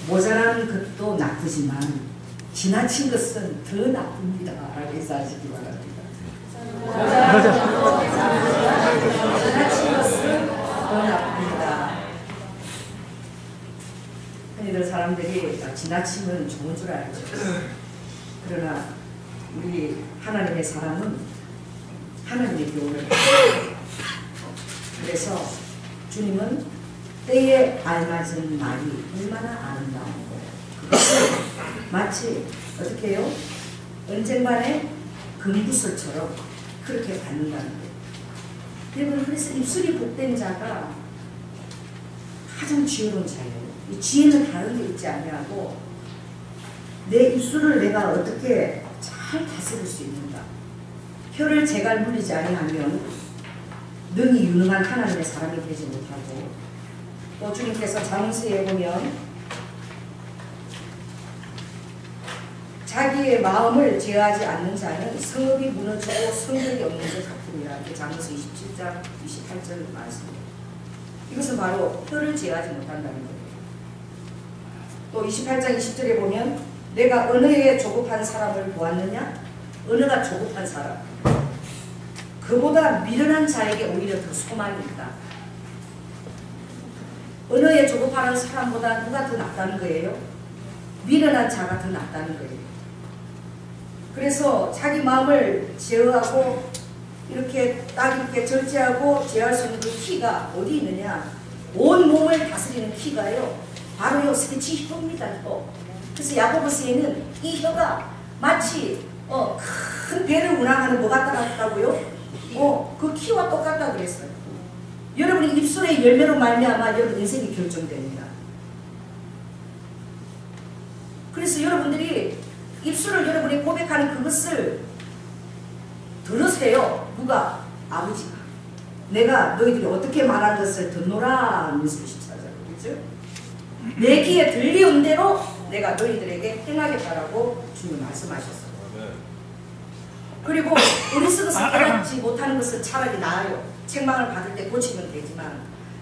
모자란 것도 나쁘지만 지나친 것은 더 나쁩니다. 라고 인사하시기 바랍니다. 지나친 것은 더 나쁩니다. 흔히들 사람들이 지나치면 좋은 줄 알죠. 그러나 우리 하나님의 사람은 하나님의 교훈을 그래서 주님은 때에 알맞은 말이 얼마나 아름다운 거예요. 그것을 마치 어떻게 해요? 언쟁반의 금구슬처럼 그렇게 받는다는 거예요. 여러분, 그래서 입술이 복된 자가 가장 지혜로운 자예요. 이 지혜는 다른 데 있지 아니하고 내 입술을 내가 어떻게 잘 다스릴 수 있는가. 혀를 제갈 물리지 아니하면 능히 유능한 하나님의 사람이 되지 못하고, 또 주님께서 잠언서에 보면 자기의 마음을 제어하지 않는 자는 성읍이 무너지고 성벽이 없는 것 같으니라. 잠언서 27장 28절 말씀입니다. 이것은 바로 혀를 제어하지 못한다는 거예요. 또 28장 20절에 보면 내가 언어에 조급한 사람을 보았느냐? 언어가 조급한 사람, 그보다 미련한 자에게 오히려 더 소망이 있다. 언어에 조급하는 사람보다 누가 더 낫다는 거예요? 미련한 자가 더 낫다는 거예요. 그래서 자기 마음을 제어하고 이렇게 딱 이렇게 절제하고 제어할 수 있는 그 키가 어디 있느냐? 온 몸을 다스리는 키가요, 바로 요 세치 혀입니다. 그래서 야고보서에는 이 혀가 마치 큰 배를 운항하는 뭐 같다고요? 그 키와 똑같다 그랬어요. 여러분이 입술의 열매로 말미암아 여러분 인생이 결정됩니다. 그래서 여러분들이 입술을 여러분이 고백하는 그것을 들으세요. 누가? 아버지가. 내가 너희들이 어떻게 말한 것을 듣노라 하면서 14절. 그렇죠? 내 귀에 들리는 대로 내가 너희들에게 행하겠다라고 주님 말씀하셨어요. 그리고 어리석어서 깨닫지 못하는 것은 차라리 나아요. 책망을 받을 때 고치면 되지만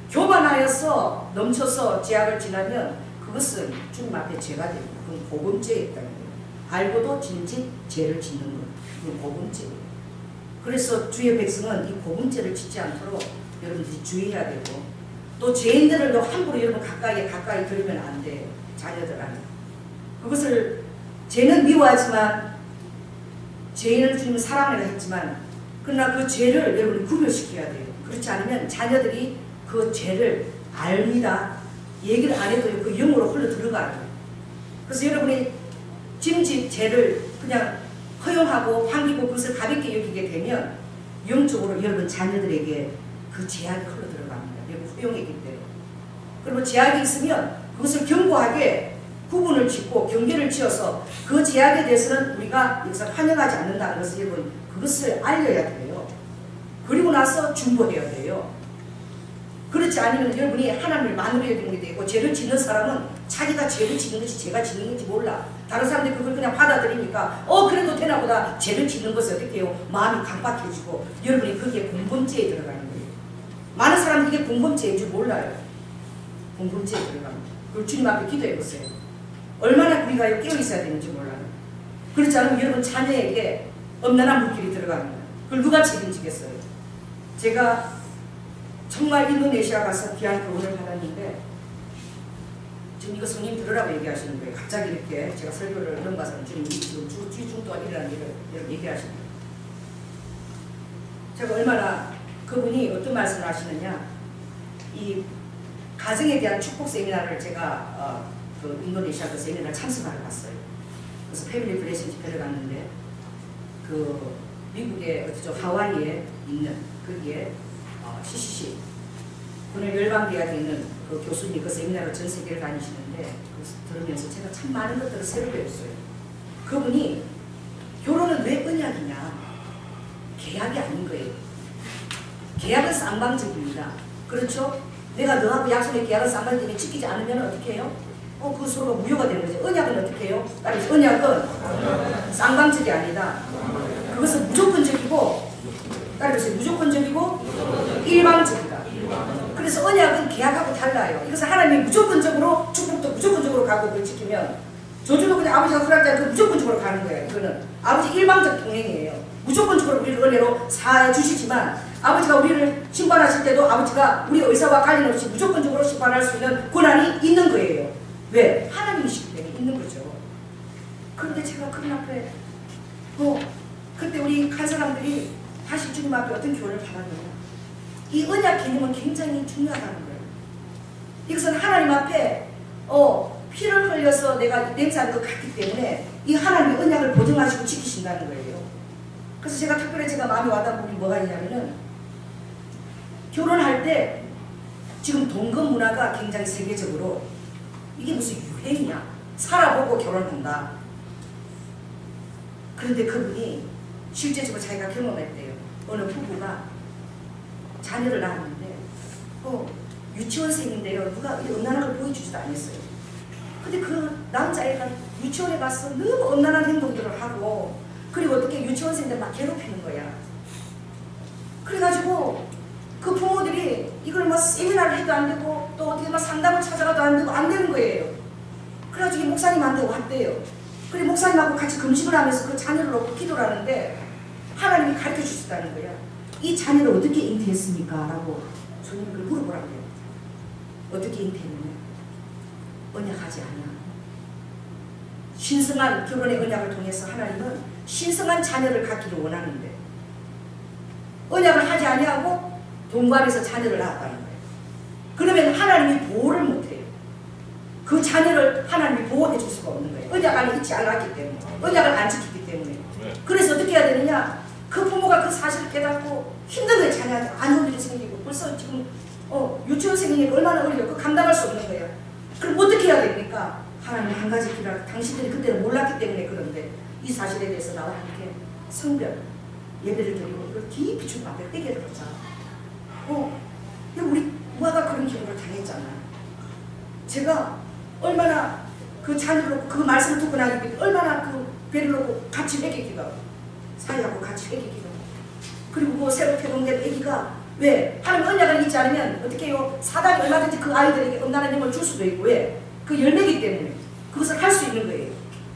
교만하여서 넘쳐서 죄악을 지나면 그것은 주님 앞에 죄가 됩니다. 그건 고범죄에 있다는 거예요. 알고도 진짓 죄를 짓는 것, 그건 고범죄예요. 그래서 주의 백성은 이 고범죄를 짓지 않도록 여러분들이 주의해야 되고, 또 죄인들을 함부로 여러분 가까이 들으면 안 돼요. 자녀들한테. 그것을 죄는 미워하지만 죄인을 주님은 사랑을 했지만, 그러나 그 죄를 여러분이 구별시켜야 돼요. 그렇지 않으면 자녀들이 그 죄를 압니다. 얘기를 안 해도 그 영으로 흘러 들어가요. 그래서 여러분이 짐짓 죄를 그냥 허용하고 반기고 그것을 가볍게 여기게 되면 영적으로 여러분 자녀들에게 그 죄악이 흘러 들어갑니다. 여러분 허용했기 때문에. 그리고 죄악이 있으면 그것을 견고하게 구분을 짓고 경계를 지어서 그 죄악에 대해서는 우리가 여기서 환영하지 않는다는 것을 여러분 그것을 알려야 돼요. 그리고 나서 중보해야 돼요. 그렇지 않으면 여러분이 하나님을 만으로 여기는 게 되고, 죄를 짓는 사람은 자기가 죄를 짓는 것이 죄가 짓는 건지 몰라. 다른 사람들이 그걸 그냥 받아들이니까 그래도 되나 보다. 죄를 짓는 것을 어떻게 해요? 마음이 강박해지고 여러분이 거기에 공범죄에 들어가는 거예요. 많은 사람들이 이게 공범죄인 줄 몰라요. 공범죄에 들어갑니다. 그리고 주님 앞에 기도해보세요. 얼마나 우리가 깨어 있어야 되는지 몰라요. 그렇지 않으면 여러분 자녀에게 엄난한 물길이 들어갑니다. 그걸 누가 책임지겠어요? 제가 정말 인도네시아 가서 귀한 교훈을 받았는데, 지금 이거 성님 들으라고 얘기하시는 거예요. 갑자기 이렇게 제가 설교를 넘어가서 주님 지금 주중 동안 일어나는 일을 얘기하시는 거예요. 제가 얼마나 그분이 어떤 말씀을 하시느냐, 이 가정에 대한 축복 세미나를 제가 그 인도네시아 그 세미나 참석하러 갔어요. 그래서 패밀리 블레싱 집회를 갔는데, 그 미국의 하와이에 있는 거기에 CCC 오늘 열방대학에 있는 그 교수님 그 세미나로 전 세계를 다니시는데, 들으면서 제가 참 많은 것들을 새로 배웠어요. 그분이 결혼은 왜 언약이냐, 계약이 아닌 거예요. 계약은 쌍방적입니다. 그렇죠? 내가 너하고 약속의 계약은 쌍방적이니 지키지 않으면 어떻게 해요? 그 서로가 무효가 되는 거죠. 언약은 어떻게 해요? 따라서 언약은 쌍방적이 아니다. 그것은 무조건적이고, 따라서 무조건적이고 일방적이다. 그래서 언약은 계약하고 달라요. 이것은 하나님이 무조건적으로 축복도 무조건적으로 가고 그걸 지키면 저주도 그냥 아버지가 허락자 그 무조건적으로 가는 거예요. 이거는 아버지 일방적 동행이에요. 무조건적으로 우리를 은혜로 사해 주시지만 아버지가 우리를 심판하실 때도 아버지가 우리 의사와 관련 없이 무조건적으로 심판할 수 있는 권한이 있는 거예요. 왜? 하나님이시기 때문에 있는 거죠. 그런데 제가 그분 앞에 그때 우리 한 사람들이 다시 주님 앞에 어떤 교훈을 받았느냐. 이 언약 개념은 굉장히 중요하다는 거예요. 이것은 하나님 앞에 피를 흘려서 내가 냄새하는 것 같기 때문에 이 하나님의 언약을 보증하시고 지키신다는 거예요. 그래서 제가 특별히 제가 마음에 와닿은 부분이 뭐가 있냐면은 결혼할 때 지금 동거 문화가 굉장히 세계적으로 이게 무슨 유행이야. 살아보고 결혼한다. 그런데 그분이 실제적으로 자기가 경험했대요. 어느 부부가 자녀를 낳았는데 유치원생인데요. 누가 엄난한 걸 보여주지도 않았어요. 근데 그 남자애가 유치원에 가서 너무 엄난한 행동들을 하고 그리고 어떻게 유치원생들 막 괴롭히는 거야. 그래가지고 그 부모들이 이걸 뭐 세미나를 해도 안 되고 또 어떻게 막 상담을 찾아가도 안 되고 안 되는 거예요. 그래가지고 목사님한테 왔대요. 그리고 목사님하고 같이 금식을 하면서 그 자녀를 놓고 기도를 하는데 하나님이 가르쳐 주셨다는 거야. 이 자녀를 어떻게 잉태했습니까? 라고 주님이 그걸 물어보라고요. 어떻게 잉태했느냐? 언약하지 않냐. 신성한 결혼의 언약을 통해서 하나님은 신성한 자녀를 갖기를 원하는데 언약을 하지 아니하고 동거하면서 자녀를 낳았다는 거예요. 그러면 하나님이 보호를 못해요. 그 자녀를 하나님이 보호해 줄 수가 없는 거예요. 언약 안에 있지 않았기 때문에. 언약을 안 지키기 때문에. 그래서 어떻게 해야 되느냐. 그 부모가 그 사실을 깨닫고 힘든 거예요. 자녀한테 안 좋은 일이 생기고 벌써 지금 유치원생이니까 얼마나 어려요. 그거 감당할 수 없는 거예요. 그럼 어떻게 해야 됩니까? 하나님 한 가지 필요하다. 당신들이 그때는 몰랐기 때문에 그런데 이 사실에 대해서 나와 함께 성별 예배를 드리고 이걸 깊이 주님 앞에 떼게를 하자. 우리 우아가 그런 경우를 당했잖아. 제가 얼마나 그 자녀로 그 말씀을 듣고 나기 위해 얼마나 그 배를 놓고 같이 회개기가 사이하고 같이 회개기가 그리고 그 새로 개동된 애기가 왜? 하나님 언약을 잊지 않으면 어떻게 해요? 사단이 얼마든지 그 아이들에게 엄난한 힘을 줄 수도 있고 왜? 그 열매이기 때문에 그것을 할 수 있는 거예요.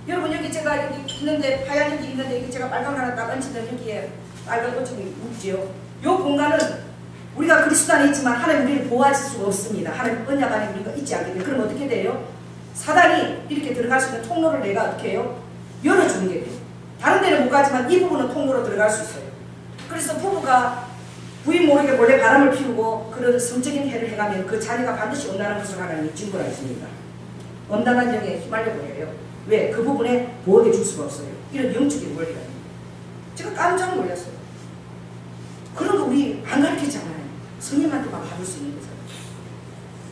여러분 여기 제가 여기 있는데 하얀 여기 있는데 여기 제가 빨간 거 하나 딱 얹히면 여기에 빨간 꽃이 묻지요. 요 공간은 우리가 그리스도 안에 있지만 하나님 우리를 보호하실 수가 없습니다. 하나님 언약 안에 우리가 있지 않기 때문에 그럼 어떻게 돼요? 사단이 이렇게 들어갈 수 있는 통로를 내가 어떻게 해요? 열어주는 게 돼요. 다른 데는 못 가지만 이 부분은 통로로 들어갈 수 있어요. 그래서 부부가 부인 모르게 몰래 바람을 피우고 그런 성적인 해를 해가면 그 자녀가 반드시 온다는 것을 하나님이 증거하십니다. 온당한 영에 휘말려 버려요. 왜? 그 부분에 보호해 줄 수가 없어요. 이런 영적인 원리가 있는 제가 깜짝 놀랐어요. 그런 거 우리 안 가르치잖아요. 성령한테만 받을 수 있는 거잖아요.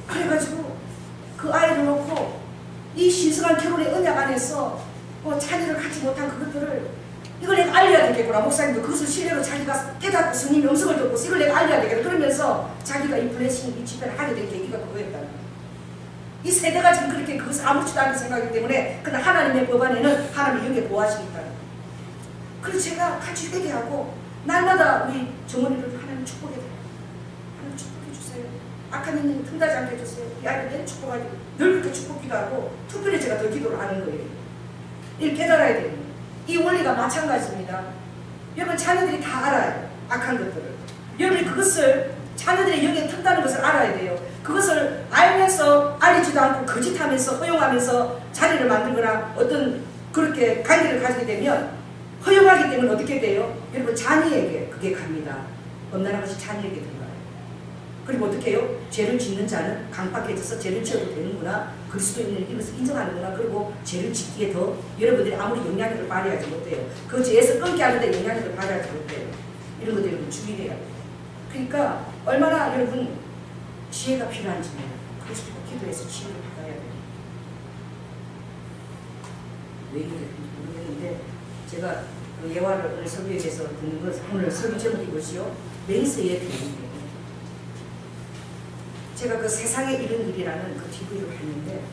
그래가지고 그 아이를 놓고 이 신성한 결혼의 언약 안에서 자녀를 갖지 못한 그것들을 이걸 내가 알려야 되겠구나. 목사님도 그것을 신뢰로 자기가 깨닫고 스님의 음성을 듣고 이걸 내가 알려야 되겠다. 그러면서 자기가 이 블레싱, 이 집회를 하게 된 계기가 그거였다는 거예요. 이 세대가 지금 그렇게 그것을 아무렇지도 않게 생각하기 때문에 그러나 하나님의 법 안에는 하나님이 여기에 보호하시겠다는 거예요. 그래서 제가 같이 회개하고 날마다 우리 정원이를 하나님 축복해드려요. 하나님 축복해주세요. 악한 인연이 틈나지 않게 해주세요. 이 아이를 내 축복하고 늘 그렇게 축복 기도하고 특별히 제가 더 기도를 하는 거예요. 이를 깨달아야 돼요. 이 원리가 마찬가지입니다. 여러분 자녀들이 다 알아요. 악한 것들을. 여러분이 그것을 자녀들의 영에 튼다는 것을 알아야 돼요. 그것을 알면서 알리지도 않고 거짓하면서 허용하면서 자리를 만들거나 어떤 그렇게 관계를 가지게 되면 허용하기 때문에 어떻게 돼요? 여러분 자녀에게 그게 갑니다. 엄난한 것이 자녀에게 들어가요. 그리고 어떻게 해요? 죄를 짓는 자는 강박해져서 죄를 지어도 되는구나. 그리스도인을 이것을 인정하는구나. 그리고 죄를 짓기에 더 여러분들이 아무리 영향력을 발휘하지 못해요. 그 죄에서 끊게 하는데 영향력을 발휘하지 못해요. 이런 것들 여러분 주의해야 돼요. 그러니까 얼마나 여러분 지혜가 필요한지 그리스도 기도해서 지혜를 받아야 돼요. 왜 이런지 모르겠는데 제가 그 예화를 오늘 설교에 대해서 듣는 것은 오늘 설교 제목이 것이요. 맹세의 대리예요. 제가 그 세상에 이른 일이라는 그 TV를 봤는데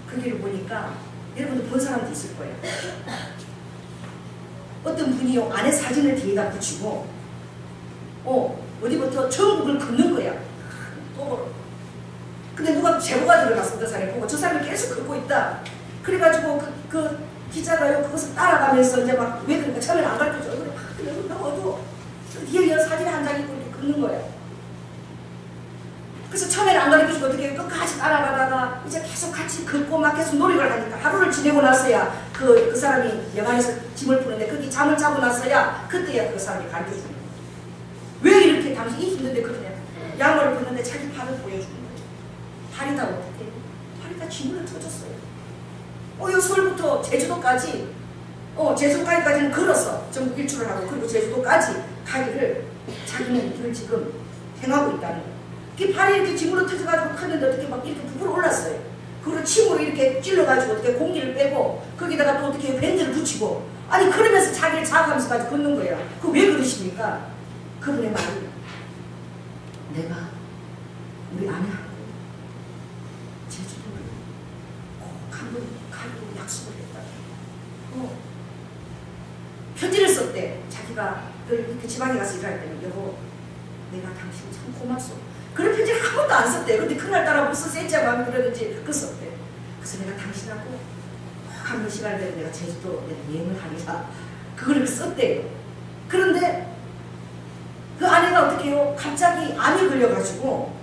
거기를 보니까 여러분도 본 사람도 있을 거예요. 어떤 분이요 아내 사진을 뒤에다 붙이고 어디부터 전국을 걷는 거야. 도보로 근데 누가 제보가 들어갔어. 그 사람이 보고 저 사람이 계속 긁고 있다. 그래가지고 그 기자가요 그것을 따라가면서 이제 막 왜 그러니까 처음에는 안 가르쳐줘. 그래 막 그래 넣어도 뒤에 사진 한 장 있고 이렇게 긁는 거예요. 그래서 처음에는 안 가르쳐주고 어떻게 끝까지 따라가다가 이제 계속 같이 긁고 막 계속 노력을 하니까 하루를 지내고 나서야 그 사람이 영안에서 짐을 푸는데 거기 잠을 자고 나서야 그때야 그 사람이 가르쳐주는 거예요. 왜 이렇게 당신이 힘든데 그러냐. 양말을 벗는데 자기 팔을 보여주는 거예요. 팔이 다 어떻게 해요? 팔이 다 기물을 터졌어요. 요 서울부터 제주도까지 제주도까지는 걸어서 전국 일주를 하고 그리고 제주도까지 가기를 자기는 이걸 지금 행하고 있다는 거예요. 그 팔이 이렇게 짐으로 터져가지고 컸는데 어떻게 막 이렇게 부풀어 올랐어요. 그리고 침으로 이렇게 찔러가지고 어떻게 공기를 빼고 거기다가 또 어떻게 밴드를 붙이고 아니 그러면서 자기를 자각하면서까지 걷는 거예요. 그 왜 그러십니까? 그분의 말이 내가 우리 아내하고 제주도를 꼭 한번 가기로 약속을 했다. 편지를 썼대. 자기가 그 지방에 가서 일할 때는 여보 내가 당신 참 고맙소. 그런 편지를 한 번도 안 썼대. 근데 그날따라 무슨 센지가 마음에 들었는지 그 썼대. 그래서 내가 당신하고 꼭 한 번 시간을 내서 내가 제주도 여행을 하리라. 그걸 썼대요. 그런데 그 아내가 어떻게 해요? 갑자기 암이 걸려가지고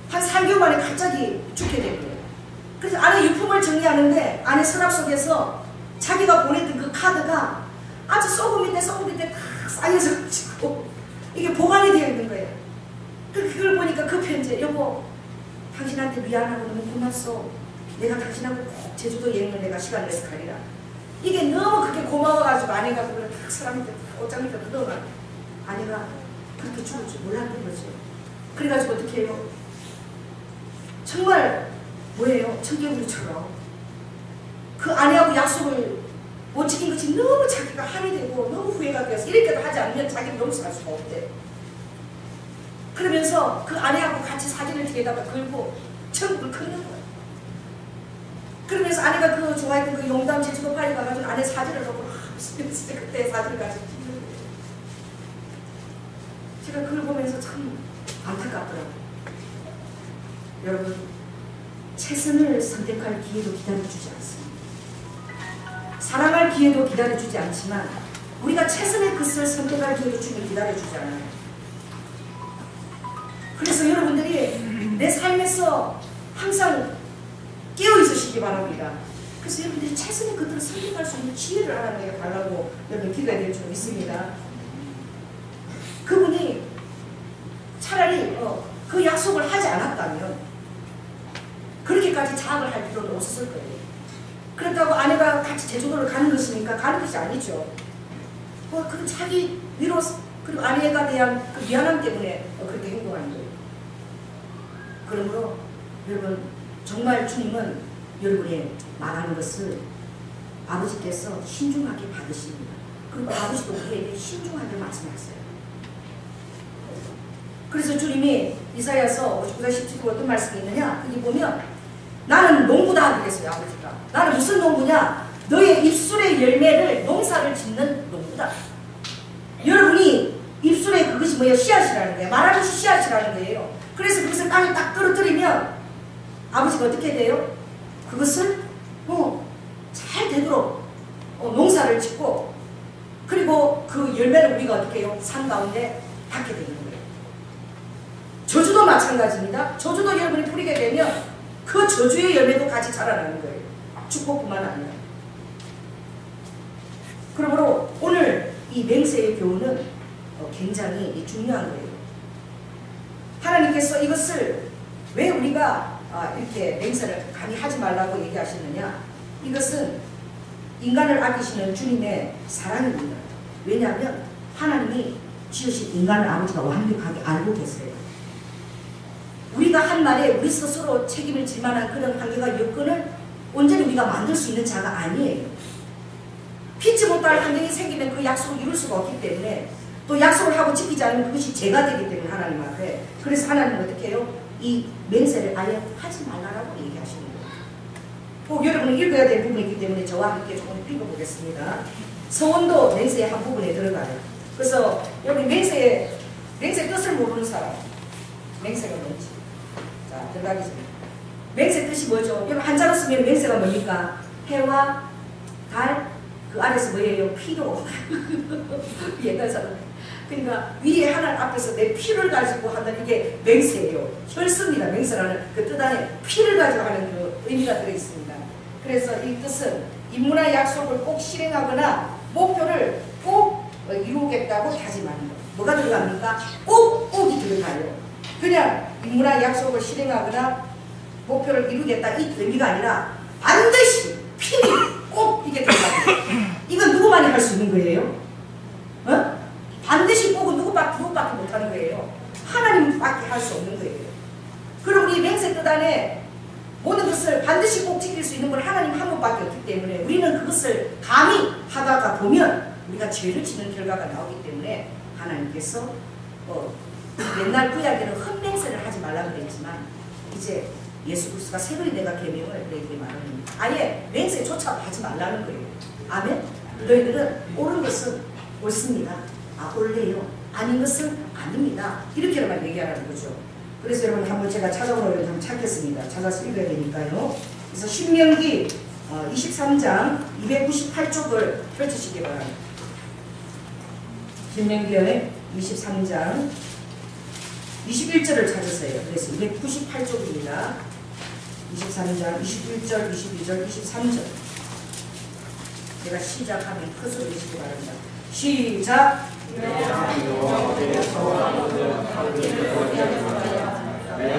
한 3개월 만에 갑자기 죽게 된 거예요. 그래서 아내 유품을 정리하는데 아내 서랍 속에서 자기가 보냈던 그 카드가 아주 소금 밑에 탁 쌓여서 가지고 이게 보관이 되어 있는 거예요. 그걸 보니까 그 편지에 여보 당신한테 미안하고 너무 고맙소. 내가 당신하고 꼭 제주도 여행을 내가 시간 내서 가리라. 이게 너무 그게 고마워가지고 아내가 그걸 탁 서랍 밑에 옷장 밑에 넣어놔. 아내가 그렇게 죽을 줄 몰랐던 거죠. 그래가지고 어떻게 해요? 정말 뭐예요? 청개구리처럼 그 아내하고 약속을 못 지킨 것이 너무 자기가 한이 되고 너무 후회가 되어서 이렇게도 하지 않으면 자기는 너무 살 수가 없대. 그러면서 그 아내하고 같이 사진을 뒤에다가 걸고 천국을 걷는 거예요. 그러면서 아내가 그 좋아했던 그 용담 제주도 파리 가가지고 아내 사진을 보고 그때 사진을 가지고 찍는 거예요. 제가 그걸 보면서 참 안타깝더라고요. 여러분 최선을 선택할 기회도 기다려주지 않습니다. 사랑할 기회도 기다려주지 않지만 우리가 최선의 것을 선택할 기회도 주님 기다려주지 않아요. 그래서 여러분들이 내 삶에서 항상 깨어있으시기 바랍니다. 그래서 여러분들이 최선의 것들을 선택할 수 있는 기회를 하나님께 달라고 여러분 기도해야 될 줄 믿습니다. 그분이 차라리 그 약속을 하지 않았다면 그렇게까지 자학을 할 필요는 없었을 거예요. 그렇다고 아내가 같이 제주도를 가는 것이니까 가는 것이 아니죠. 그건 자기 위로 그리고 아내가 대한 그 미안함 때문에 그렇게 행동하는 거예요. 그러므로 여러분 정말 주님은 여러분의 말하는 것을 아버지께서 신중하게 받으십니다. 그리고 아버지도 우리에게 신중하게 말씀하세요. 그래서 주님이 이사야서 59장 17절 어떤 말씀이 있느냐 거기 보면 나는 농부다 그랬어요. 아버지가 나는 무슨 농부냐 너의 입술의 열매를 농사를 짓는 농부다. 여러분이 입술에 그것이 뭐예요? 씨앗이라는 거예요. 말하는 것이 씨앗이라는 거예요. 그래서 그것을 땅에 딱 떨어뜨리면 아버지가 어떻게 돼요? 그것을 잘 되도록 농사를 짓고 그리고 그 열매를 우리가 어떻게 해요? 삶 가운데 받게 되는 거예요. 저주도 마찬가지입니다. 저주도 여러분이 뿌리게 되면 그 저주의 열매도 같이 자라나는 거예요. 축복뿐만 아니라. 그러므로 오늘 이 맹세의 교훈은 굉장히 중요한 거예요. 하나님께서 이것을 왜 우리가 이렇게 맹세를 감히 하지 말라고 얘기하시느냐. 이것은 인간을 아끼시는 주님의 사랑입니다. 왜냐하면 하나님이 지으신 인간을 아버지가 완벽하게 알고 계세요. 우리가 한 말에 우리 스스로 책임을 질 만한 그런 환경과 여건을 온전히 우리가 만들 수 있는 자가 아니에요. 피치 못할 환경이 생기면 그 약속을 이룰 수가 없기 때문에 또 약속을 하고 지키지 않으면 그것이 죄가 되기 때문에 하나님 앞에. 그래서 하나님은 어떻게 해요? 이 맹세를 아예 하지 말라고 얘기하시는 거예요. 꼭 여러분은 읽어야 될 부분이 있기 때문에 저와 함께 조금 읽어보겠습니다. 서원도 맹세의 한 부분에 들어가요. 그래서 여기 맹세 뜻을 모르는 사람 맹세가 뭔지 자 들어가기 전에. 맹세 뜻이 뭐죠? 여러분 한자로 쓰면 맹세가 뭡니까? 해와 달, 그 아래서 뭐예요? 피로. 옛날 사람. 그러니까 위에 하나님 앞에서 내 피를 가지고 하는 이게 맹세예요. 혈습니다. 맹세라는 그 뜻 안에 피를 가지고 하는 그 의미가 들어있습니다. 그래서 이 뜻은 임무나 약속을 꼭 실행하거나 목표를 꼭 이루겠다고 다짐하는 것. 뭐가 들어갑니까? 꼭이 들어가요. 그냥 임무나 약속을 실행하거나 목표를 이루겠다 이 의미가 아니라 반드시 필히 꼭 이게 들어갑니다. 이건 누구만이 할 수 있는 거예요? 어? 반드시 꼭은 누구밖에 못하는 거예요. 하나님밖에 할 수 없는 거예요. 그리고 우리 맹세 뜻 안에 모든 것을 반드시 꼭 지킬 수 있는 건 하나님 한 분밖에 없기 때문에 우리는 그것을 감히 하다가 보면 우리가 죄를 지는 결과가 나오기 때문에 하나님께서 옛날 구약에는 헛맹세를 하지 말라 그랬지만 이제 예수 그리스도가 새로이 내가 계명을 너희에게 말합니다. 아예 맹세조차 하지 말라는 거예요. 아멘? 너희들은 옳은 것은 옳습니다. 아, 옳네요. 아닌 것은 아닙니다. 이렇게만 얘기하라는 거죠. 그래서 여러분 한번 제가 찾아보려고 한번 찾겠습니다. 찾아서 읽어야 되니까요. 그래서 신명기 23장 298쪽을 펼치시기 바랍니다. 신명기 23장 21절을 찾으세요. 그래서 298쪽입니다. 23장 21절, 22절, 23절. 제가 시작하면 크소리 내시기 바랍니다. 시작!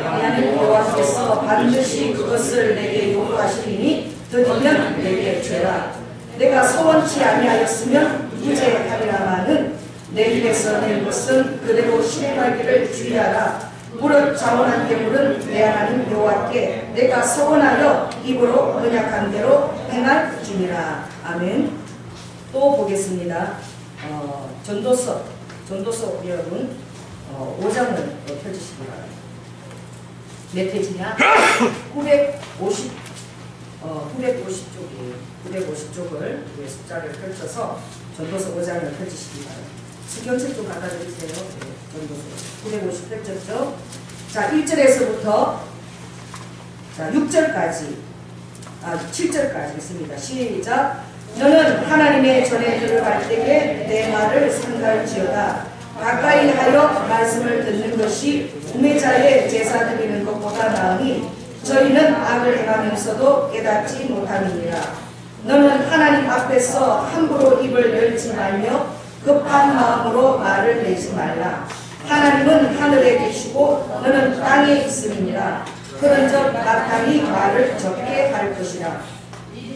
하나님 여호와께서 반드시 그것을 내게 요구하시리니 드리면 내게 죄라. 내가 소원치 아니하였으면 무죄하리라마는 내 입에서 낸 것은 그대로 실행하기를 주의하라. 무릇 자원한 괴물은 내 하나님 여호와께 내가 서원하여 입으로 언약한 대로 행할 줄이라. 아멘. 또 보겠습니다. 전도서 여러분 5장을 펼치시기 바랍니다. 몇 페이지냐? 950쪽이에요. 950쪽을 숫자를 펼쳐서 전도서 5장을 펼치시기 바랍니다. 성경책 좀 갖다 드리세요. 네, 전도서 950 펼쳤죠? 자, 1절에서부터 자 6절까지 7절까지 있습니다. 시작! 너는 하나님의 전에 들어갈 때에 내 말을 삼갈지어다. 가까이 하여 말씀을 듣는 것이 우매자의 제사 드리는 것보다 나으니 저희는 악을 행하면서도 깨닫지 못함이니라. 너는 하나님 앞에서 함부로 입을 열지 말며 급한 마음으로 말을 내지 말라. 하나님은 하늘에 계시고 너는 땅에 있음이니라. 그런즉 나타니 말을 적게 할 것이라.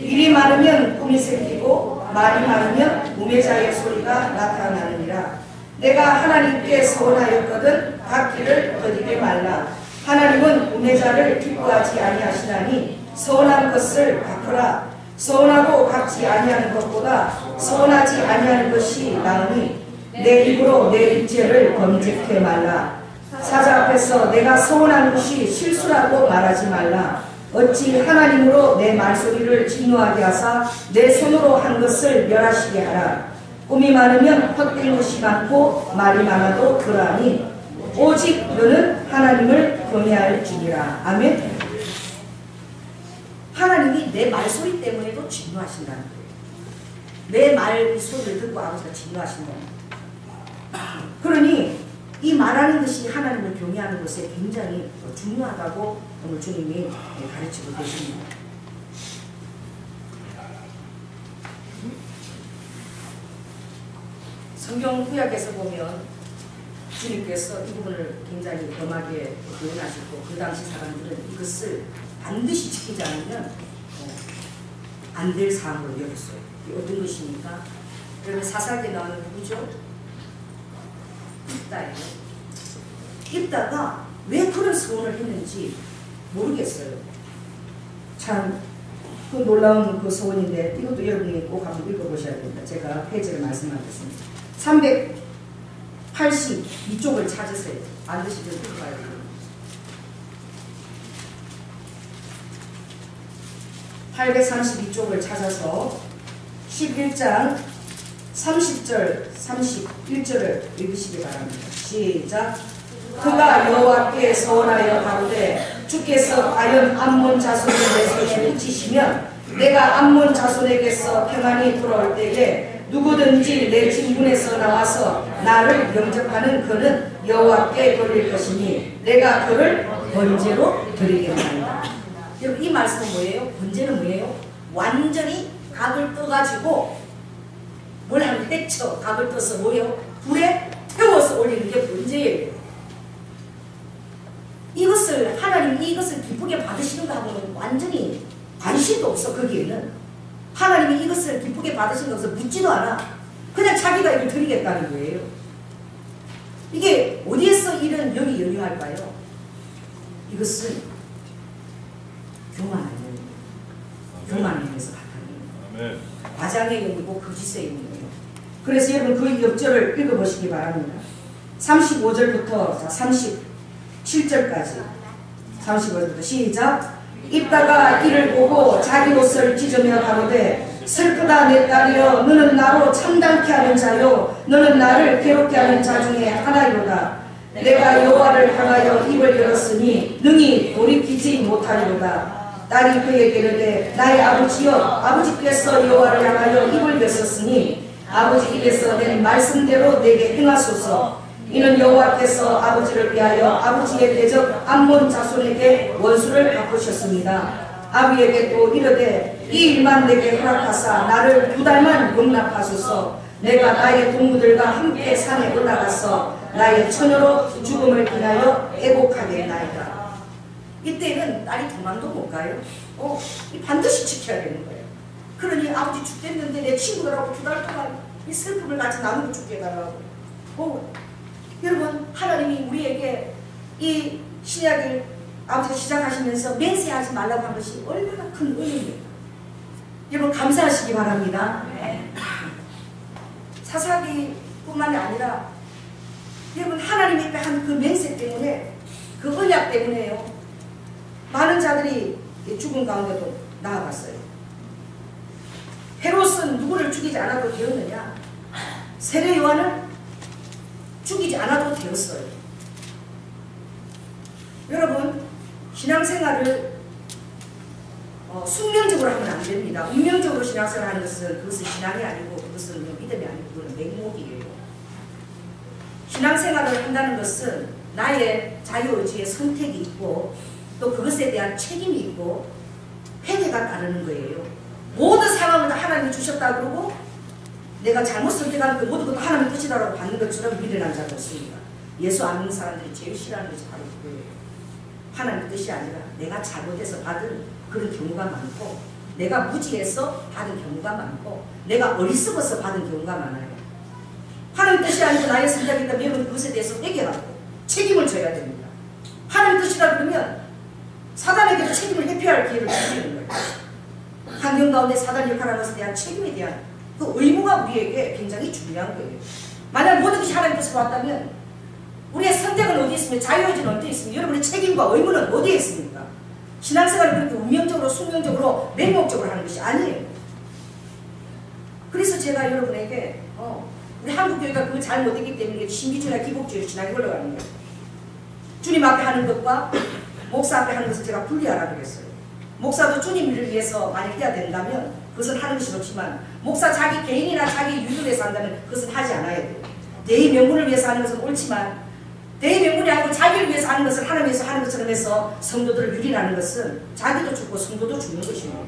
일이 많으면 꿈이 생기고 말이 많으면 우매자의 소리가 나타나느니라. 내가 하나님께 서원하였거든 갚기를 더디게 말라. 하나님은 우매자를 기뻐하지 아니하시나니 서원한 것을 갚으라. 서원하고 갚지 아니하는 것보다 서원하지 아니하는 것이 나으니 내 입으로 내 인죄를 범죄케 말라. 사자 앞에서 내가 서원한 것이 실수라고 말하지 말라. 어찌 하나님으로 내 말소리를 진노하게 하사 내 손으로 한 것을 멸하시게 하라. 꿈이 많으면 헛된 것이 많고 말이 많아도 그러하니 오직 너는 하나님을 경외할 줄이라. 아멘. 하나님이 내 말소리 때문에도 진노하신다는 거예요. 내 말소리를 듣고 아버지가 진노하신다는 거예요. 그러니 이 말하는 것이 하나님을 경외하는 것에 굉장히 중요하다고 오늘 주님이 가르치고 계십니다. 성경 구약에서 보면 주님께서 이 부분을 굉장히 엄하게 표현하시고 그 당시 사람들은 이것을 반드시 지키지 않으면 안 될 사항으로 여겼어요. 이게 어떤 것입니까? 여러분 사사기에 나오는 누구죠? 입다예요. 입다가 왜 그런 소원을 했는지 모르겠어요. 참 그 놀라운 그 소원인데 이것도 여러분이 꼭 한번 읽어보셔야 됩니다. 제가 페이지를 말씀하겠습니다. 382쪽을 찾으세요. 반드시 좀 읽어봐야 돼요. 832쪽을 찾아서 11장 30절, 31절을 읽으시기 바랍니다. 시작! 그가 여호와께 서원하여 가로되 주께서 과연 암몬 자손을 내 손에 붙이시면 내가 암몬 자손에게서 평안히 돌아올 때에 누구든지 내 진군에서 나와서 나를 영접하는 그는 여호와께 돌릴 것이니 내가 그를 번제로 드리겠나이다. 여러분 이 말씀은 뭐예요? 번제는 뭐예요? 완전히 각을 떠가지고 뭘 하면 데쳐 각을 떠서 뭐예요? 불에 태워서 올리는 게 번제예요. 이것을 하나님이 이것을 기쁘게 받으시는가 하고는 완전히 관심도 없어. 거기에는 하나님이 이것을 기쁘게 받으시는 것을 묻지도 않아. 그냥 자기가 이걸 드리겠다는 거예요. 이게 어디에서 이런 영이 연유할까요? 이것은 교만한 영이에요. 교만의 영에서 나타나는 과장의 영이고 거짓의 영이에요. 그래서 여러분 그 옆절을 읽어보시기 바랍니다. 35절부터 37절까지 35절부터 시작. 입다가 이를 보고 자기 옷을 찢으며 가로되 슬프다 내 딸이여 너는 나로 참담케 하는 자요 너는 나를 괴롭게 하는 자 중에 하나이로다. 내가 여호와를 향하여 입을 열었으니 능히 돌이키지 못하리로다. 딸이 그에게 이르되 나의 아버지여 아버지께서 여호와를 향하여 입을 여셨으니 아버지 입에서 낸 말씀대로 내게 행하소서. 이는 여호와께서 아버지를 위하여 아버지의 대적 암몬 자손에게 원수를 바꾸셨습니다. 아비에게 또 이르되 이 일만 내게 허락하사 나를 2달만 용납하소서. 내가 나의 동무들과 함께 산에 올라가서 나의 처녀로 죽음을 인하여 애곡하겠나이다. 이때는 딸이 도망도 못 가요. 반드시 지켜야 되는 거예요. 그러니 아버지 죽겠는데 내 친구들하고 2달 동안 이 슬픔을 같이 나누고 죽게 해달라고. 여러분 하나님이 우리에게 이 신약을 아버지가 시작하시면서 맹세하지 말라고 한 것이 얼마나 큰 은혜입니까? 여러분 감사하시기 바랍니다. 사사기뿐만이 아니라 여러분 하나님이 한 그 맹세 때문에 그 언약 때문에요. 많은 자들이 죽은 가운데도 나아갔어요. 헤롯은 누구를 죽이지 않아도 되었느냐? 세례 요한은 죽이지 않아도 되었어요. 여러분 신앙생활을 숙명적으로 하면 안 됩니다. 운명적으로 신앙생활 하는 것은 그것은 신앙이 아니고 그것은 믿음이 아니고 그것은 맹목이에요. 신앙생활을 한다는 것은 나의 자유의지의 선택이 있고 또 그것에 대한 책임이 있고 회개가 따르는 거예요. 모든 상황을 다 하나님이 주셨다 그러고 내가 잘못 선택한 그 모든 것도 하나님의 뜻이라고 받는 것처럼 미련한 자가 없습니다. 예수 안 믿는 사람들이 제일 싫어하는 것이 바로 그거예요. 하나님의 뜻이 아니라 내가 잘못해서 받은 그런 경우가 많고 내가 무지해서 받은 경우가 많고 내가 어리석어서 받은 경우가 많아요. 하나님 뜻이 아니고 나의 선택이 있다면 여러분 그것에 대해서 회개하고 책임을 져야 됩니다. 하나님 뜻이라 그러면 사단에게도 책임을 회피할 기회를 주시는 거예요. 환경 가운데 사단 역할하는 것에 대한 책임에 대한 그 의무가 우리에게 굉장히 중요한 거예요. 만약 모든 것이 하나님 뜻으로 왔다면 우리의 선택은 어디에 있으며 자유의지는 어디에 있으며 여러분의 책임과 의무는 어디에 있습니까? 신앙생활을 그렇게 운명적으로 숙명적으로 맹목적으로 하는 것이 아니에요. 그래서 제가 여러분에게 우리 한국교회가 그걸 잘 못했기 때문에 신비주의나 기복주의 신앙이 흘러가는 거예요. 주님 앞에 하는 것과 목사 앞에 하는 것을 제가 분리하라고 그랬어요. 목사도 주님을 위해서 만약 해야 된다면 그것은 하는 것이 좋지만 목사 자기 개인이나 자기 유익을 위해서 한다면 그것은 하지 않아야 돼요. 내 명분을 위해서 하는 것은 옳지만 내 명분이 아니고 자기를 위해서 하는 것을 하나님 위해서 하는 것처럼 해서 성도들을 유린하는 것은 자기도 죽고 성도도 죽는 것입니다.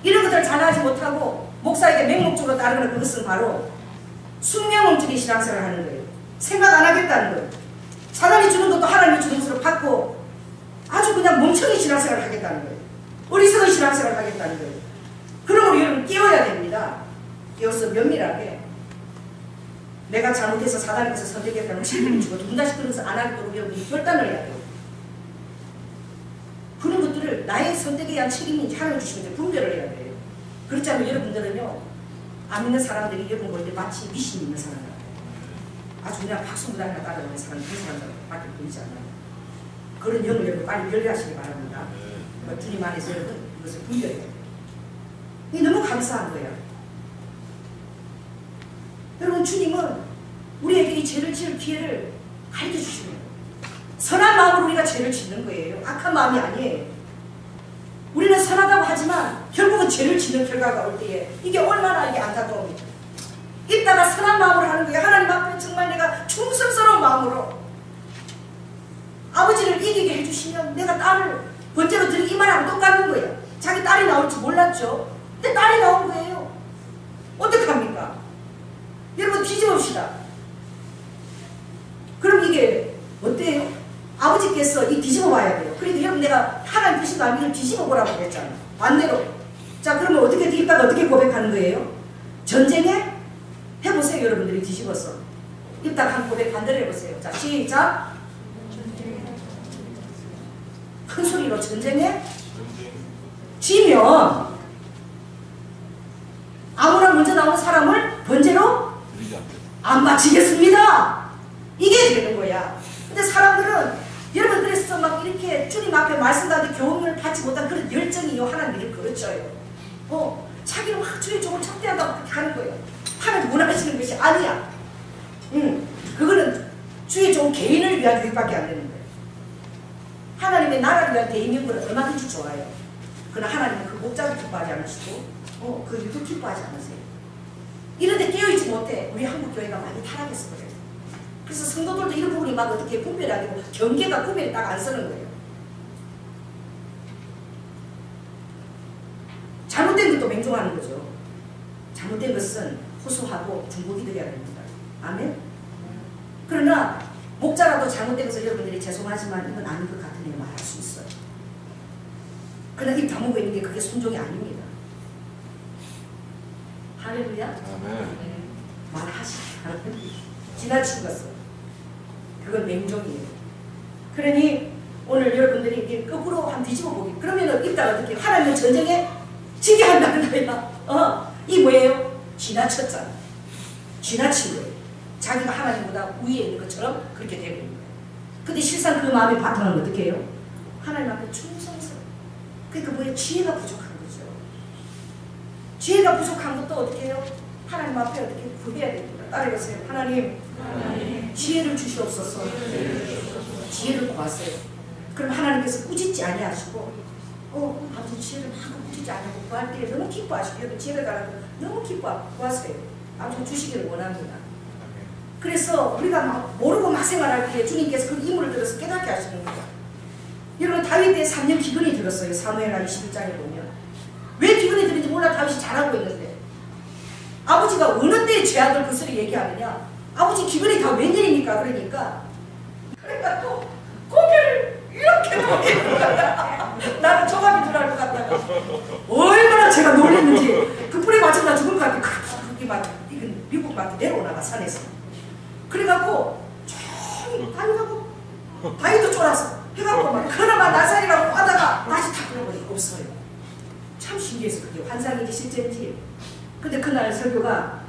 이런 것들을 잘 하지 못하고 목사에게 맹목적으로 따르는 그것은 바로 숙명론적인 신앙생활을 하는 거예요. 생각 안 하겠다는 거예요. 사단이 주는 것도 하나님이 주는 것으로 받고 아주 그냥 멍청이 신앙생활을 하겠다는 거예요. 어리석은 신앙생활을 하겠다는 거예요. 그러므로 여러분 깨워야 됩니다. 깨워서 면밀하게 내가 잘못해서 사단에서 선택했다면 책임을 지고 다시 그런 것을 안 하도록 여러분이 결단을 해야 돼요. 그런 것들을 나의 선택에 대한 책임인지 하나님 주시는데 분별을 해야 돼요. 그렇지 않으면 여러분들은요 안 믿는 사람들이 여러분 볼 때 마치 미신 있는 사람 같아요. 아주 그냥 박수무당이나 따라가는 사람 그런 사람들밖에 보이지 않아요. 그런 영을 여러분 빨리 변리하시기 바랍니다. 주님 안에서 여러분 이것을 분별해야 돼요. 이게 너무 감사한 거예요. 여러분 주님은 우리에게 이 죄를 지을 기회를 가르쳐 주시는 거예요. 선한 마음으로 우리가 죄를 짓는 거예요. 악한 마음이 아니에요. 우리는 선하다고 하지만 결국은 죄를 짓는 결과가 올 때에 이게 얼마나 이게 안타까웁니까? 이따가 선한 마음으로 하는 거예요. 하나님 앞에 정말 내가 충성스러운 마음으로 아버지를 이기게 해주시면 내가 딸을 번째로 드리기 이 말하고 똑같은 거예요. 자기 딸이 나올 줄 몰랐죠. 근데 딸이 나온 거예요. 어떡합니까? 여러분 뒤집읍시다. 그럼 이게 어때요? 아버지께서 이 뒤집어 봐야 돼요. 그러니까 여러분 내가 하나님 뜻이 나면 이걸 뒤집어 보라고 그랬잖아. 반대로. 자 그러면 어떻게 이따가 어떻게 고백하는 거예요? 전쟁에 해보세요. 여러분들이 뒤집어서. 이따가 한 고백 반대로 해보세요. 자 시작. 큰 소리로 전쟁에 지면 아무나 먼저 나오는 사람을 번제로 안 바치겠습니다. 이게 되는 거야. 근데 사람들은 여러분들에서 막 이렇게 주님 앞에 말씀하는데 교훈을 받지 못한 그런 열정이요. 하나님을 그렇죠요. 자기는 막 주의 종을 척대한다고 그렇게 하는 거예요. 하나님 원하시는 것이 아니야. 그거는 주의 종 개인을 위한 교육밖에 안 되는 거예요. 하나님의 나라를 위한 대의명분은 얼마든지 좋아요. 그러나 하나님은 그 목자를 기뻐하지 않으시고 그 일도 기뻐하지 않으세요. 이런데 깨어있지 못해. 우리 한국교회가 많이 타락해서 그래요. 그래서 성도들도 이런 부분이 막 어떻게 분별이 안 되고 경계가 구별이 딱 안 서는 거예요. 잘못된 것도 맹종하는 거죠. 잘못된 것은 호소하고 중보기 드려야 됩니다. 아멘? 그러나 목자라도 잘못된 것을 여러분들이 죄송하지만 이건 아닌 것 같으니 말할 수 있어요. 그러나 입 다물고 있는 게 그게 순종이 아닙니다. 할렐루야? 아멘. 말하시라. 지나친 것은 그건 맹종이에요. 그러니 오늘 여러분들이 이렇게 거꾸로 한 뒤집어 보기. 그러면은 이따 어떻게 하나님은 전쟁에 지게 한다는 거야. 이 뭐예요? 지나쳤잖아. 지나친 거예요. 자기가 하나님보다 위에 있는 것처럼 그렇게 되고 있는 거예요. 근데 실상 그 마음의 바탕은 어떻게 해요? 하나님 앞에 충성스러워. 그러니까 뭐예요? 지혜가 부족한 거죠. 지혜가 부족한 것도 어떻게 해요? 하나님 앞에 어떻게 구해야 됩니다. 따라해보세요. 하나님, 지혜를 주시옵소서. 지혜를 구하세요. 그럼 하나님께서 꾸짖지 아니하시고 아버지 지혜를 막 꾸짖지 아니하고 구할 때 너무 기뻐하시고 여러분 지혜를 달라고 너무 구하세요. 아버지가 주시기를 원합니다. 그래서 우리가 막 모르고 막 생활할 때 주님께서 그 임무를 들어서 깨닫게 하시는 거예요. 여러분 다윗 때 3년 기근이 들었어요. 사무엘하 21장에 보면. 왜 기근이 들는지 몰라 다윗이 잘하고 있는데 아버지가 어느 때의 죄악을 그 소리 얘기하느냐. 아버지 기근이 다 웬일입니까? 그러니까 또 고개를 이렇게 돌리는 거야. 나는 조각이 들어갈 것 같다가 얼마나 제가 놀랐는지 그 불에 맞으면 나 죽을 것 같아. 그게 막 이건 미국 막 내려오나가 산에서. 그래갖고 좀 다윗도 쫄아서 해갖고 막 그나마 나살이라고 하다가 다시 다 끊어버리고 없어요. 참 신기해서 그게 환상인지 실제인지. 근데 그날 설교가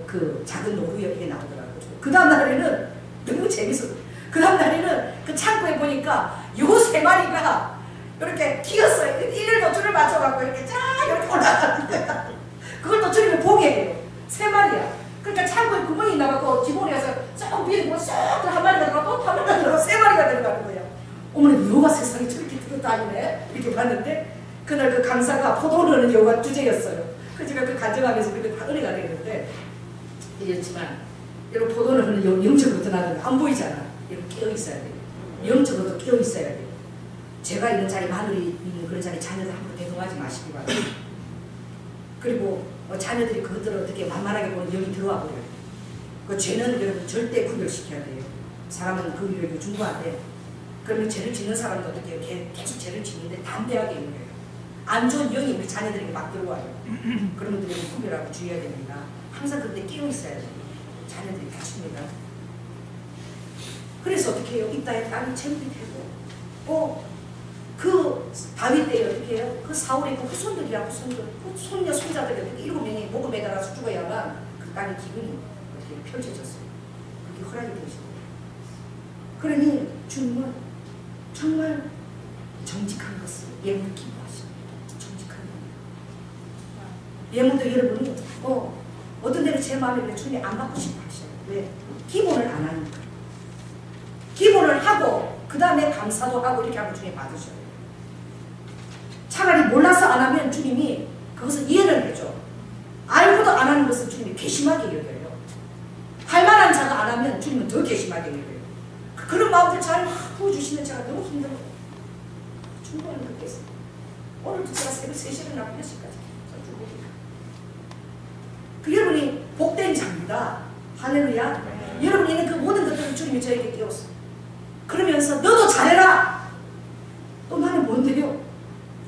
그 작은 노루역에 나오더라고요. 그 다음 날에는 너무 재밌어. 그 다음 날에는 그 창고에 보니까 요 3마리가 이렇게 기었어요. 이를 노출을 맞춰갖고 이렇게 쫙 이렇게 올라가는 거야. 그걸 노출을 보게 해요. 3마리야. 그러니까 창고에 구멍이 나갖고 지붕에 가서 쏙 위에 보면 쏙한 마리가 들어가고 또 한 마리가 들어가고 3마리가 들어가는 거야. 어머니 묘가 세상에 저렇게 들어다니네. 이렇게 봤는데 그날 그 강사가 포도는 여가 주제였어요. 그래서 제가 그 간증하면서 그렇게 다 은혜가 되는데 이랬지만 여러분 포도는 영적으로 드나드는 안 보이잖아. 여러분 깨어 있어야 돼요. 영적으로도 깨어 있어야 돼요. 제가 있는 자리 마늘이 있는 그런 자리 자녀들 함부로 대동하지 마시기 바랍니다. 그리고 자녀들이 그것들을 어떻게 만만하게 보면 여기 들어와 버려요. 그 죄는 여러분 절대 구별시켜야 돼요. 사람은 그 위를 중보한데 그러면 죄를 짓는 사람도 어떻게 계속 죄를 짓는데 담대하게 있는 거예요. 안 좋은 영이 우리 자녀들에게 막 들어와요. 그런 것들은 구별하고 주의해야 됩니다. 항상 그때 깨어 있어야 돼요. 자녀들이 다칩니다. 그래서 어떻게 해요? 이따에 땅이 채무이 되고 그 다윗 때에 어떻게 해요? 그 사울의 그 후손들이야 후손들 그 손녀 손자들이 어떻게 7명이 목을 매달아서 죽어야만 그 땅의 기근이 어떻게 펼쳐졌어요. 그게 허락이 되시고 그러니 주님은 정말 정직한 것을 예물 기뻐하십니다. 정직한 것. 예물도 여러분이 어떤 데는 제 마음에 주님이 안 받고 싶어 하셔요. 왜? 기본을 안 하니까. 기본을 하고 그 그 다음에 감사도 하고 이렇게 하고 주님 받으셔야 돼요. 차라리 몰라서 안 하면 주님이 그것을 이해를 해줘. 알고도 안 하는 것을 주님이 괘씸하게 여겨요. 할 만한 자가 안 하면 주님은 더 괘씸하게 여겨요. 그런 마음들 잘 부어주시면 제가 너무 힘들어요. 충분히 그렇겠어요. 오늘도 제가 새벽 3시에 일어나고 6시까지 그 여러분이 복된 자입니다. 할렐루야. 여러분이 있는 그 모든 것들을 주님이 저에게 띄웠어요. 그러면서 너도 잘해라. 또 나는 뭔데요?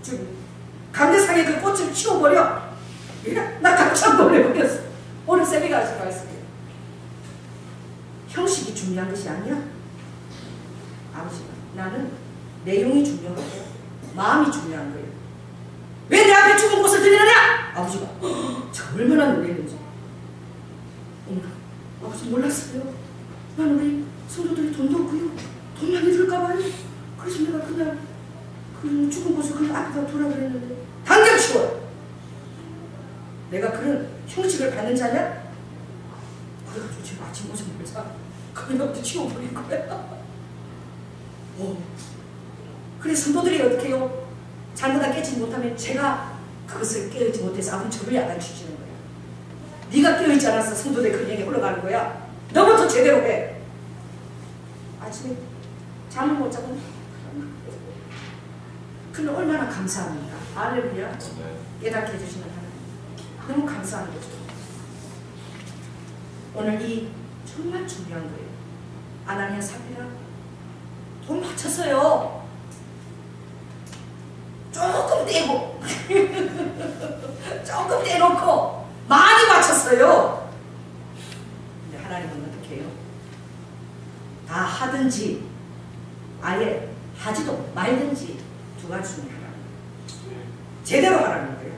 주님 감대상에 그 꽃을 치워버려. 나 깜짝 놀래버렸어. 오늘 새벽에 하신 말씀이에요. 형식이 중요한 것이 아니야. 아버지가 나는 내용이 중요하고 마음이 중요한 거예요. 왜 내 앞에 죽은 꽃을 드리느냐? 아버지가 저 얼마나 놀랬는지. 아버지 몰랐어요. 난 우리 성도들이 돈도 없고요. 돈 많이 들까봐요. 그래서 내가 그냥 그 죽은 꽃을 그 앞에다 두라 그랬는데 당장 치워. 내가 그런 형식을 받는 자냐? 그래가지고 제가 아침 오자마자 그녀부터 치워버린 거야. 그래서 성도들이 어떻게 해요? 잘못한 깨지지 못하면 제가 그것을 깨우지 못해서 아버지 저를 야단치시는 거야. 네가 깨어있지 않았어. 성도들 그녀에게 올라가는 거야. 너부터 제대로 해. 아침에 잠을 못 자고 그는 얼마나 감사합니까? 할렐루야. 깨닫게 해주시는 하나님 너무 감사한 거죠. 오늘 이 정말 중요한 거예요. 아나니아 삽비라 돈 맞췄어요. 조금 떼고 조금 떼놓고 많이 맞췄어요. 근데 하나님은 어떻게 해요? 다 하든지 아예 하지도 말든지 두 가지 중에 하나. 제대로 하라는 거예요.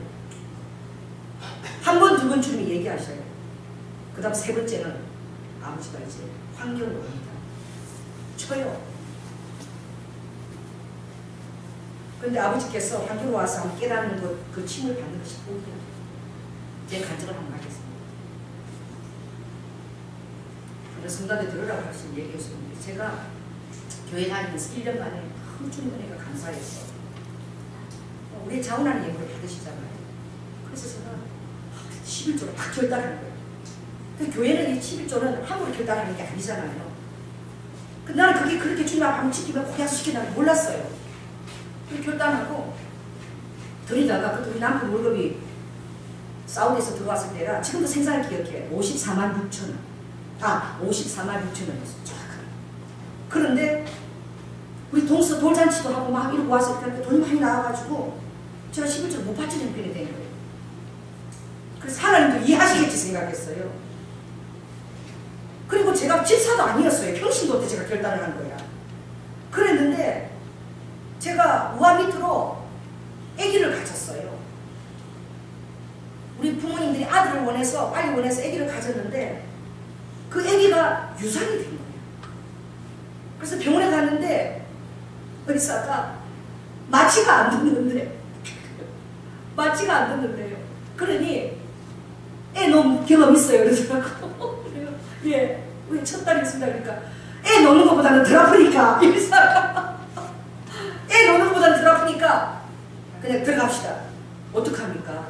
한 번, 두 번 주님이 얘기하셔요. 그 다음 세 번째는 아버지가 이제 환경을 합니다. 쳐요. 근데 아버지께서 환경으로 와서 한번 깨닫는 것, 그 침을 받는 것이 보이요. 제 간증을 한번 하겠습니다. 성도한테 들으라고 하신 얘기였었는데 제가 교회 다니면서 1년 만에 주님 은혜가 감사했어. 우리 자원하는 예물을 받으시잖아요. 그래서 제가 11조를 다 결단하는 거예요. 그 교회는 이 11조는 함부로 결단하는 게 아니잖아요. 나는 그게 그렇게 주님 앞에 한번 지키면 고야시키는 몰랐어요. 결단하고 드리다가 그 우리 남편 월급이 사우디에서 들어왔을 때가 지금도 생생하게 기억해. 54만 6천 원. 54만 6천 원이었어. 그런데 우리 동서 돌잔치도 하고 막 이러고 와서 돈이 많이 나와가지고 제가 11조를 못 받치는 형편이 된 거예요. 그래서 하나님도 이해하시겠지 생각했어요. 그리고 제가 집사도 아니었어요. 평신도 때 제가 결단을 한 거야. 그랬는데 제가 우아 밑으로 아기를 가졌어요. 우리 부모님들이 아들을 원해서 빨리 원해서 아기를 가졌는데 그 아기가 유산이 된 거예요. 그래서 병원에 갔는데 의사가 마취가 안 듣는데 마취가 안 듣는데요. 그러니 애 너무 경험 있어요. 그러더라고. 예, 우리 첫 딸이 있습니다. 그러니까 애 노는 것보다는 덜 아프니까 의사가 애 노는 것보다는 덜 아프니까 그냥 들어갑시다. 어떡합니까?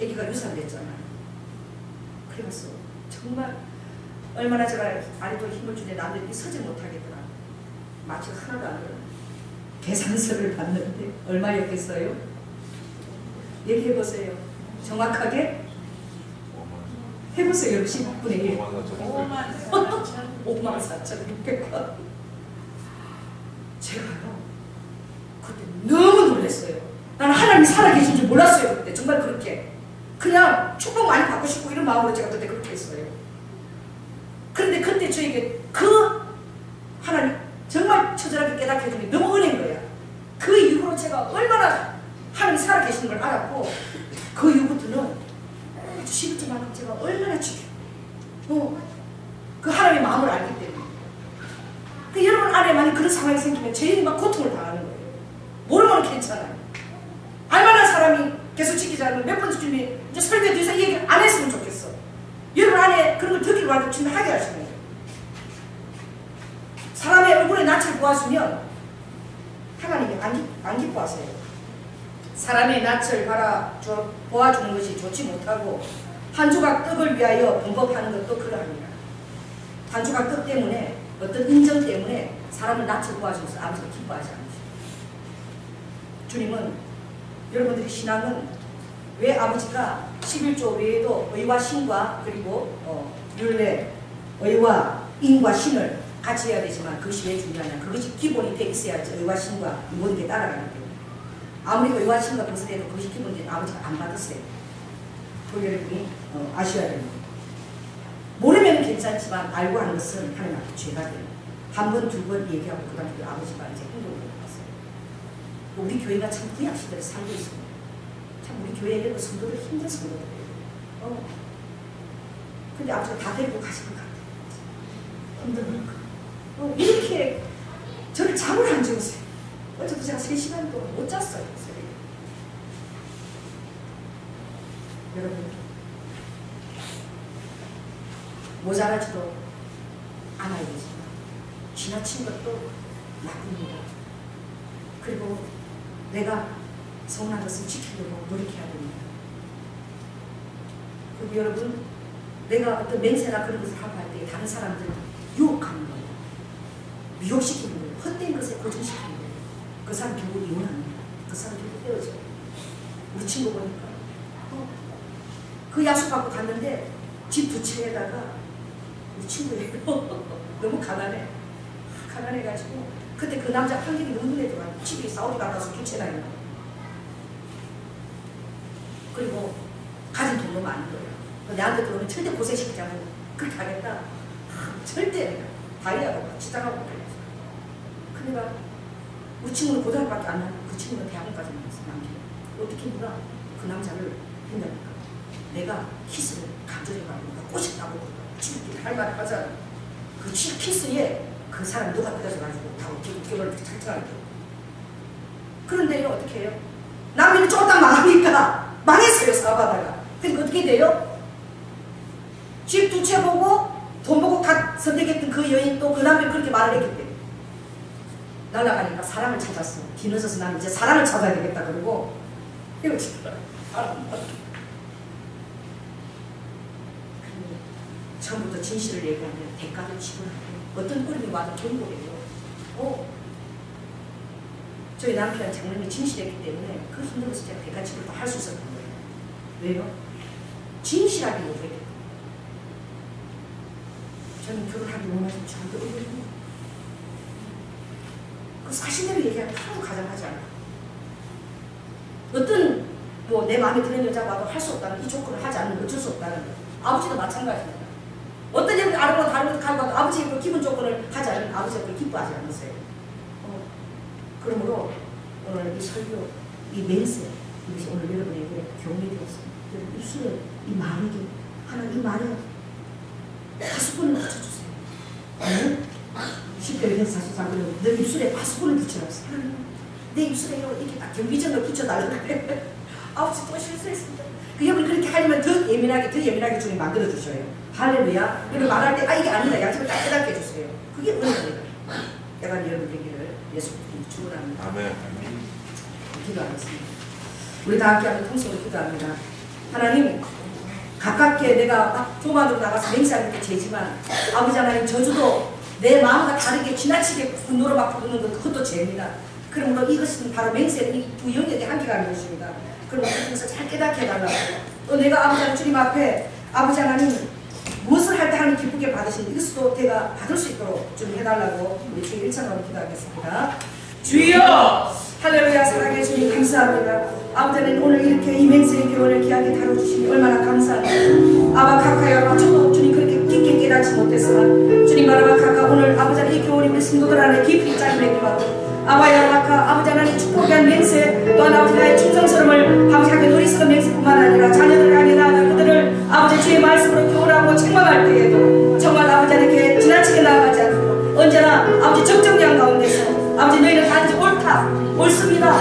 애기가 유산됐잖아요. 그래서 정말 얼마나 제가 아직도 힘을 주는데 남들이 서지 못하겠더라. 마취가 하나도 안 들어요. 계산서를 봤는데 얼마였겠어요? 얘기해보세요. 정확하게 해보세요. 10분의 1. 54,600원. 제가요 그때 너무 놀랐어요. 나는 하나님이 살아계신 줄 몰랐어요. 그때 정말 그렇게 그냥 축복 많이 받고 싶고 이런 마음으로 제가 그때 그렇게 했어요. 그런데 그때 저에게 그 하나님 정말 처절하게 깨닫게 해주니 너무 은혜인 거야. 그 이후로 제가 얼마나 하나님이 살아계시는 걸 알았고 그 이후부터는 11조만큼 제가 얼마나 지켜 그 하나님의 마음을 알기 때문에 그 여러분 안에 만약 그런 상황이 생기면 죄인이 막 고통을 당하는 거예요. 모르면 괜찮아요. 알만한 사람이 계속 지키지 않으면 몇 번째 주님이 이제 설교에 대해서 이 얘기를 안 했으면 좋겠어. 여러분 안에 그런 걸 듣기로 하고 주님 하게 하시는 거예요. 사람의 얼굴에 사람의 낯을 보아주면 하나님이 안 기뻐하세요. 사람의 낯을 보아주는 것이 좋지 못하고 한 조각 떡을 위하여 범법하는 것도 그러합니다. 한 조각 떡 때문에 어떤 인정 때문에 사람을 낯을 보아주면서 아버지가 기뻐하지 않으십니다. 주님은 여러분들의 신앙은 왜 아버지가 11조 외에도 의와 신과 그리고 율례, 의와 인과 신을 같이 해야 되지만 그것이 왜 중요하냐. 그것이 기본이 돼 있어야지 의와 신과 이 모든 게 따라가는 거예요. 아무리 의와 신과 벗어나도 그것이 기본이 되면 아버지가 안 받으세요. 그걸 여러분이 아셔야 됩니다. 모르면 괜찮지만 알고 하는 것은 하나님 앞에 죄가 돼요. 한 번, 두 번 얘기하고 그 다음에 아버지가 이제 행동을 해봤어요. 우리 교회가 참 구약 시대에 살고 있습니다. 참 우리 교회에 성도들 힘든 성도들이에요. 근데 아버지가 다 데리고 가실 것 같아요. 힘든 이렇게 저를 잠을 안 재우세요. 어제도 제가 3시간 동안 못 잤어요. 여러분, 모자라지도 않아야 되지만 지나친 것도 나쁩니다. 그리고 내가 서운한 것을 지키려고 노력해야 됩니다. 그리고 여러분, 내가 어떤 맹세나 그런 것을 하고 할 때 다른 사람들 유혹하는 거예요. 미혹시키는 거예요. 헛된 것에 고정시키는 거예요. 그 사람 결국 이혼합니다. 그 사람 결국 헤어져요. 우리 친구 보니까 그 약속 받고 갔는데 집 두 채에다가 우리 친구예요. 너무 가난해. 가난해가지고 그때 그 남자 환경이 너무 눈에 들어와요. 집이 사우디 가서 두 채나 있는. 그리고 가진 돈도 많은 거예요. 내한테 들어오면 절대 고생시키지 않고 그렇게 하겠다. 절대 내가 다이아고 지장하고 그랬어요. 근데 막 우리 친구는 고등학교밖에 안 나고 그 친구는 대학원까지 나왔어. 남편. 어떻게 누가 그 남자를 했냐니까 내가 키스를 강조해가지고 꼬셨다고 친구끼리 할 말을 하잖아. 그 키스에 그 사람 누가 뜯어져가지고 다 결혼을 작정하게 돼요. 그런데요 어떻게 해요? 남편이 쫄딱 망하니까 망했어요. 사업하다가. 그러니까 어떻게 돼요? 집 두 채 보고 돈 보고 다 선택했던 그 여인 또 그 남편이 그렇게 말을 했기 때문에 날아가니까 사람을 찾았어. 뒤늦어서 나는 이제 사람을 찾아야 되겠다 그러고 헤어지더라. 처음부터 진실을 얘기하면 대가를 지불하고 어떤 어른이 와도 경고해요. 저희 남편 장남이 진실했기 때문에 그 힘든 것을 제가 대가 지불도 할 수 있었던 거예요. 왜요? 진실하게 못했기 때문에. 저는 결혼하기 원하지 저한테 어려워요. 그 사실대로 얘기하면 하나도 가장하지 않아요. 어떤 내 마음에 드는 여자가 와도 할 수 없다는 이 조건을 하지 않으면 어쩔 수 없다는 거예요. 아버지도 마찬가지입니다. 어떤 여자가 다른 거 다른 거 가고 아버지의 그 기본 조건을 하지 않으면 아버지가 그걸 기뻐하지 않으세요. 그러므로 오늘 이 설교, 이 맹세 이것이 오늘 여러분에게 교훈이 되었습니다. 여러분 입술에 이 말에게 하나님 이 말에 5번을 붙여주세요. 네? 10대 44년 내 입술에 5번을 붙여놨어요. 내 입술에 이렇게 딱 경비전을 붙여달라고 그래. 아버지 또 실수했습니다. 그 여러분 그렇게 하려면 더 예민하게 주님 만들어주셔요. 할렐루야. 여러분 말할 때 이게 아니다. 양심을 딱 깨닫게 해주세요. 그게 은혜입니다. 내가 여러분 되기를 예수 그리스도로 축원합니다. 아멘. 기도하겠습니다. 우리 다 함께 하는 통성으로 기도합니다. 하나님 가깝게 내가 교만으로 나가서 맹세하는 게 죄지만 아버지 하나님 저주도 내 마음과 다르게 지나치게 분노로 막 부르는 것 그것도 죄입니다. 그러므로 이것은 바로 맹세는 이 두 영역에 함께 가는 것입니다. 그럼 그것을 잘 깨닫게 해달라고 또 내가 아버지 하나님 주님 앞에 아버지 하나님 무엇을 할 때 하나님 기쁘게 받으신 이것도 내가 받을 수 있도록 좀 해달라고 우리 주의 일창으로 기도하겠습니다. 주여 할렐루야. 사랑해 주님 감사합니다. 아버지 하나님 오늘 이렇게 이 맹세의 교훈을 귀하게 다뤄주시니 얼마나 감사합니다. 아바카카야 저도 주님 그렇게 깊게 깨닫지 못했지만 주님 아바카카 오늘 아버지 하나님 이 교훈이 우리 성도들 안에 깊이 짜임에 기하고 아바야라카 아버지 하나님 축복한 맹세 또한 아버지 나의 충성스러움을 아버지 하나님 어리석은 맹세뿐만 아니라 자녀들 아니라 그들을 아버지 주의 말씀으로 교훈하고 책망할 때에도 정말 아버지 하나님께 지나치게 나아가지 않고 언제나 아버지 적정량 가운데서 아버지 너희는 단지 옳다 옳습니다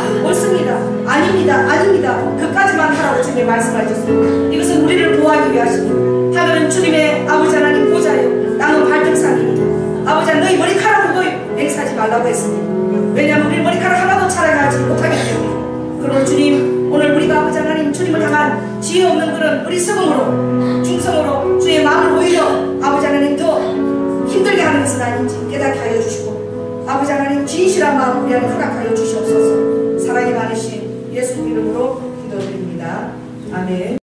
아닙니다 그까지만 하라고 주님이 말씀하셨습니다. 이것은 우리를 보호하기 위하십니다. 하늘은 주님의 아버지 하나님 보좌요 땅은 발등상입니다. 아버지 하나님 너희 머리카락으로도 맹세하지 말라고 했으니, 왜냐하면 우리 머리카락 하나도 자라가지 못하기 때문에. 그러므로 주님, 오늘 우리가 아버지 하나님 주님을 향한 지혜 없는 그런 어리석음으로, 중성으로 주의 마음을 오히려 아버지 하나님 더 힘들게 하는 것은 아닌지 깨닫게 하여 주시고, 아버지 하나님 진실한 마음 우리 안에 허락하여 주시옵소서. 사랑이 많으신 예수님 이름으로 기도드립니다. 아멘.